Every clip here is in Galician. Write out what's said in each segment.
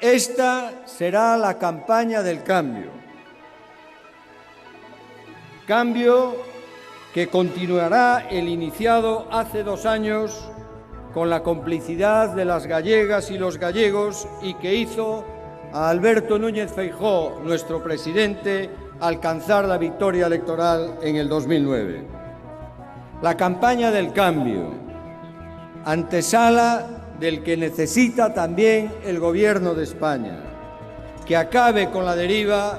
Esta será la campaña del cambio. Cambio que continuará el iniciado hace 2 años con la complicidad de las gallegas y los gallegos y que hizo a Alberto Núñez Feijóo, nuestro presidente, alcanzar la victoria electoral en el 2009. La campaña del cambio, antesala del que necesita también el Gobierno de España, que acabe con la deriva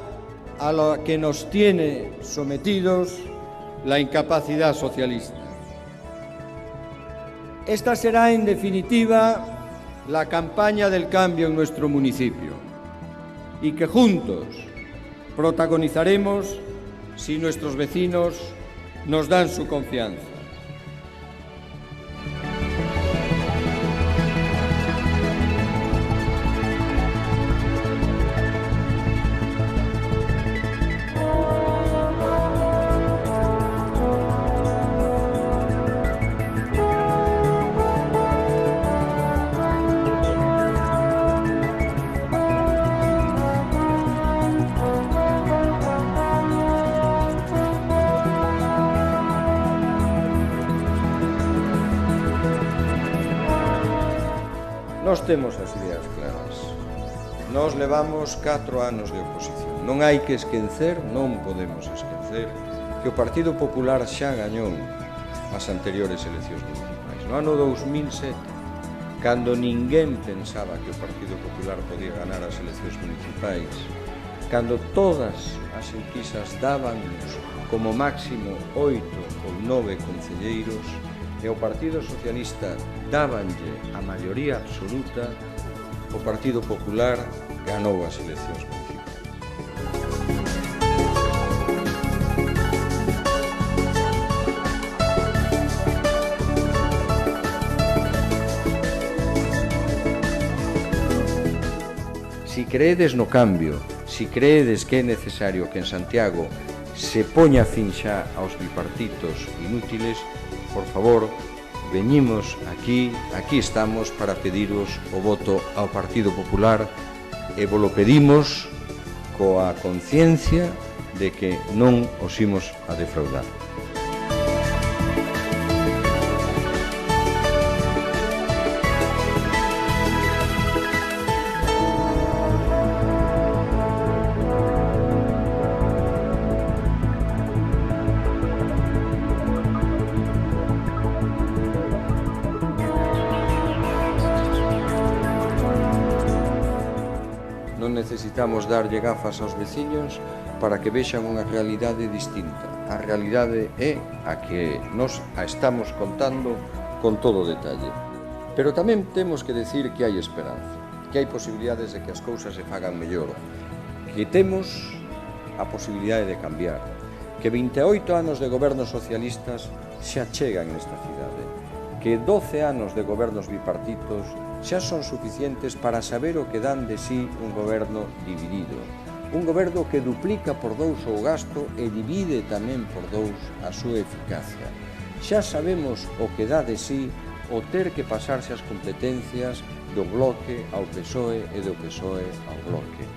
a la que nos tiene sometidos la incapacidad socialista. Esta será, en definitiva, la campaña del cambio en nuestro municipio y que juntos protagonizaremos si nuestros vecinos nos dan su confianza. Nós temos as ideas claras. Nós levamos 4 anos de oposición. Non hai que esquecer, non podemos esquecer, que o Partido Popular xa gañou as anteriores eleccións municipais. No ano 2007, cando ninguén pensaba que o Partido Popular podía ganar as eleccións municipais, cando todas as enquisas dábanos como máximo 8 ou 9 concelleiros, e o Partido Socialista dábanlle a maioría absoluta, o Partido Popular ganou as eleccións municipais. Si creedes no cambio, si creedes que é necesario que en Santiago se poña fin xa aos bipartitos inútiles, por favor, veñimos aquí estamos para pediros o voto ao Partido Popular e volo pedimos coa conciencia de que non os imos a defraudar. Non necesitamos darlle gafas aos veciños para que vexan unha realidade distinta. A realidade é a que nos a estamos contando con todo detalle. Pero tamén temos que decir que hai esperanza, que hai posibilidades de que as cousas se fagan mellor, que temos a posibilidade de cambiar, que 28 anos de gobernos socialistas xa chegan nesta cidade, que 12 anos de gobernos bipartitos xa son suficientes para saber o que dan de sí un goberno dividido. Un goberno que duplica por 2 o gasto e divide tamén por 2 a súa eficacia. Xa sabemos o que dá de sí o ter que pasarse as competencias do Bloque ao PSOE e do PSOE ao Bloque.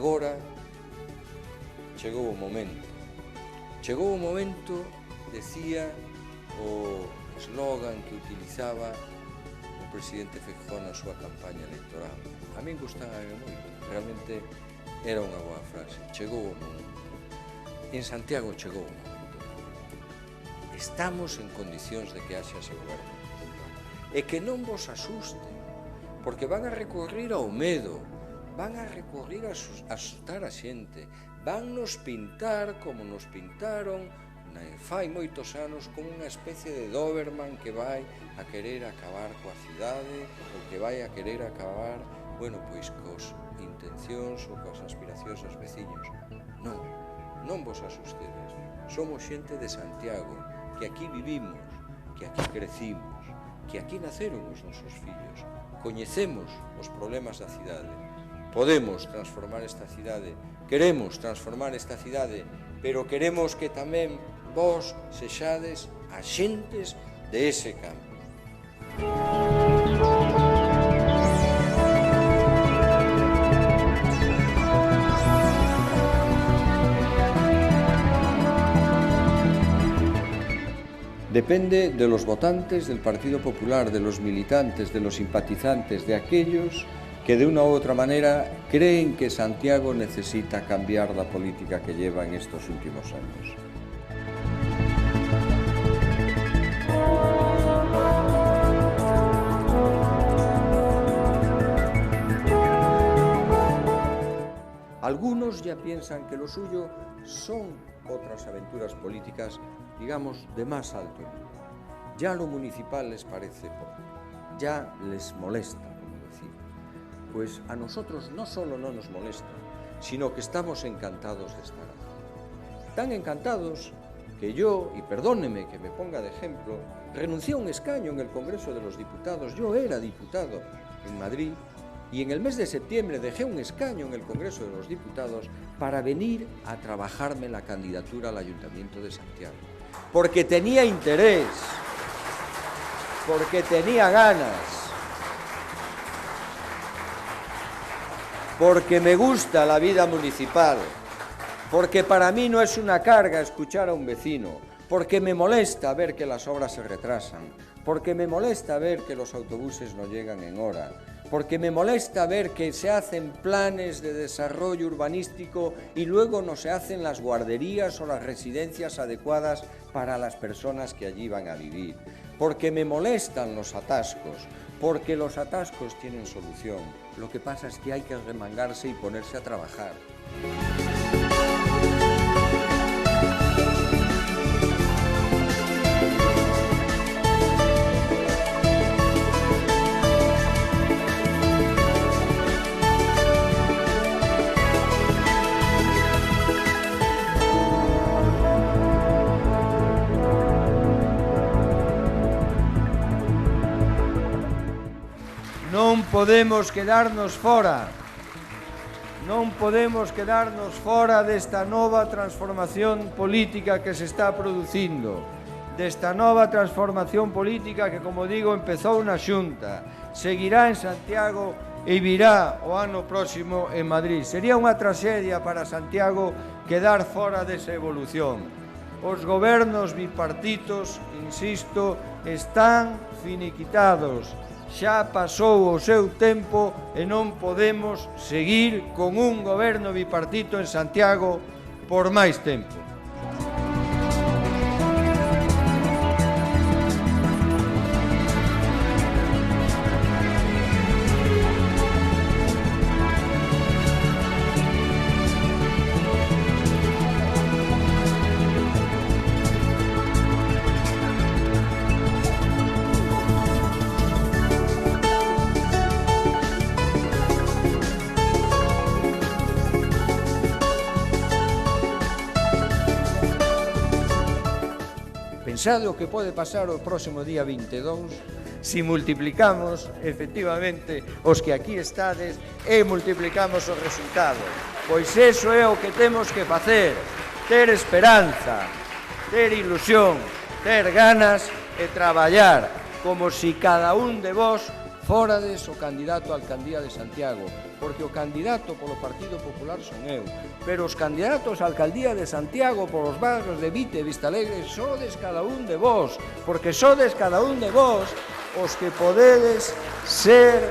Agora chegou o momento. Chegou o momento, decía o eslogan que utilizaba o presidente Feijóo na súa campaña electoral. A min gustaba moito, realmente era unha boa frase. Chegou o momento. En Santiago chegou o momento. Estamos en condicións de que haxa ese goberno. E que non vos asusten, porque van a recurrir ao medo, van a recurrir a asustar a xente, van nos pintar como nos pintaron fai moitos anos como unha especie de Doberman que vai a querer acabar coa cidade ou que vai a querer acabar, bueno, pois cos intencións ou coas aspiracións dos veciños. Non, non vos asustedes. Somos xente de Santiago, que aquí vivimos, que aquí crecimos, que aquí naceron os nosos fillos. Coñecemos os problemas da cidade. Podemos transformar esta cidade, queremos transformar esta cidade, pero queremos que tamén vos sexades axentes de ese cambio. Depende de los votantes del Partido Popular, de los militantes, de los simpatizantes, de aquellos que de una u otra manera creen que Santiago necesita cambiar la política que lleva en estos últimos años. Algunos ya piensan que lo suyo son otras aventuras políticas, digamos, de más alto nivel. Ya lo municipal les parece poco, ya les molesta, como decía. Pues a nosotros no solo no nos molesta, sino que estamos encantados de estar aquí. Tan encantados que yo, y perdóneme que me ponga de ejemplo, renuncié a un escaño en el Congreso de los Diputados. Yo era diputado en Madrid y en el mes de septiembre dejé un escaño en el Congreso de los Diputados para venir a trabajarme la candidatura al Ayuntamiento de Santiago. Porque tenía interés, porque tenía ganas, porque me gusta la vida municipal, porque para mí no es una carga escuchar a un vecino, porque me molesta ver que las obras se retrasan, porque me molesta ver que los autobuses no llegan en hora, porque me molesta ver que se hacen planes de desarrollo urbanístico y luego no se hacen las guarderías o las residencias adecuadas para las personas que allí van a vivir, porque me molestan los atascos, porque los atascos tienen solución. Lo que pasa es que hay que remangarse y ponerse a trabajar. Non podemos quedarnos fora. Non podemos quedarnos fora desta nova transformación política que se está producindo. Desta nova transformación política que, como digo, empezou na Xunta, seguirá en Santiago e virá o ano próximo en Madrid. Sería unha traxedia para Santiago quedar fora desa evolución. Os gobernos bipartitos, insisto, están finiquitados. Xa pasou o seu tempo e non podemos seguir con un goberno bipartito en Santiago por máis tempo. Pensade o que pode pasar o próximo día 22 se multiplicamos, efectivamente, os que aquí estades e multiplicamos os resultados. Pois iso é o que temos que facer, ter esperanza, ter ilusión, ter ganas e traballar como si cada un de vos fórades o candidato á alcaldía de Santiago, porque o candidato polo Partido Popular son eu, pero os candidatos á alcaldía de Santiago polos barrios de Vite e Vistalegre sodes cada un de vos, porque sodes cada un de vos os que podedes ser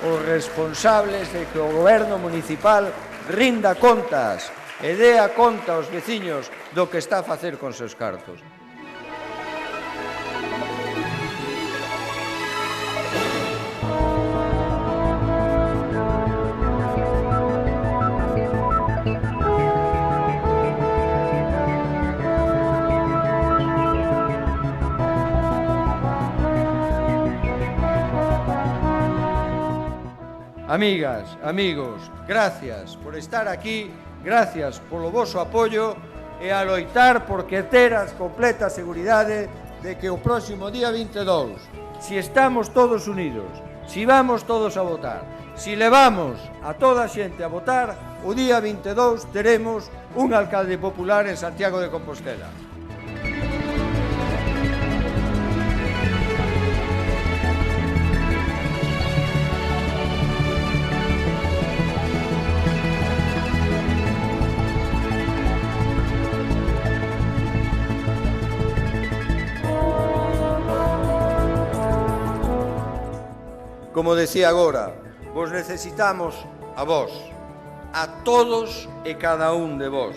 os responsables de que o goberno municipal rinda contas e dea conta aos veciños do que está a facer con seus cartos. Amigas, amigos, gracias por estar aquí gracias polo voso apoio e a loitar porque ter as completa seguridade de que o próximo día 22, si estamos todos unidos, si vamos todos a votar, si levamos a toda a xente a votar, o día 22 teremos un alcalde popular en Santiago de Compostela. Como decía agora, vos necesitamos a vos, a todos e cada un de vos.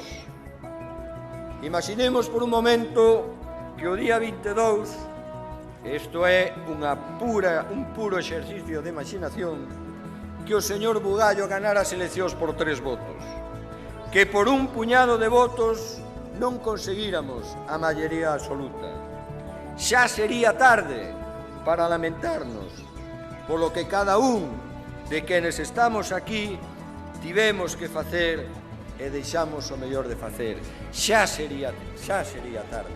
Imaginemos por un momento que o día 22, isto é un puro exercicio de imaginación, que o señor Bugallo ganara as eleccións por 3 votos, que por un puñado de votos non conseguíramos a maioría absoluta. Xa sería tarde para lamentarnos polo que cada un de quenes estamos aquí tivemos que facer e deixamos o mellor de facer. Xa sería tarde.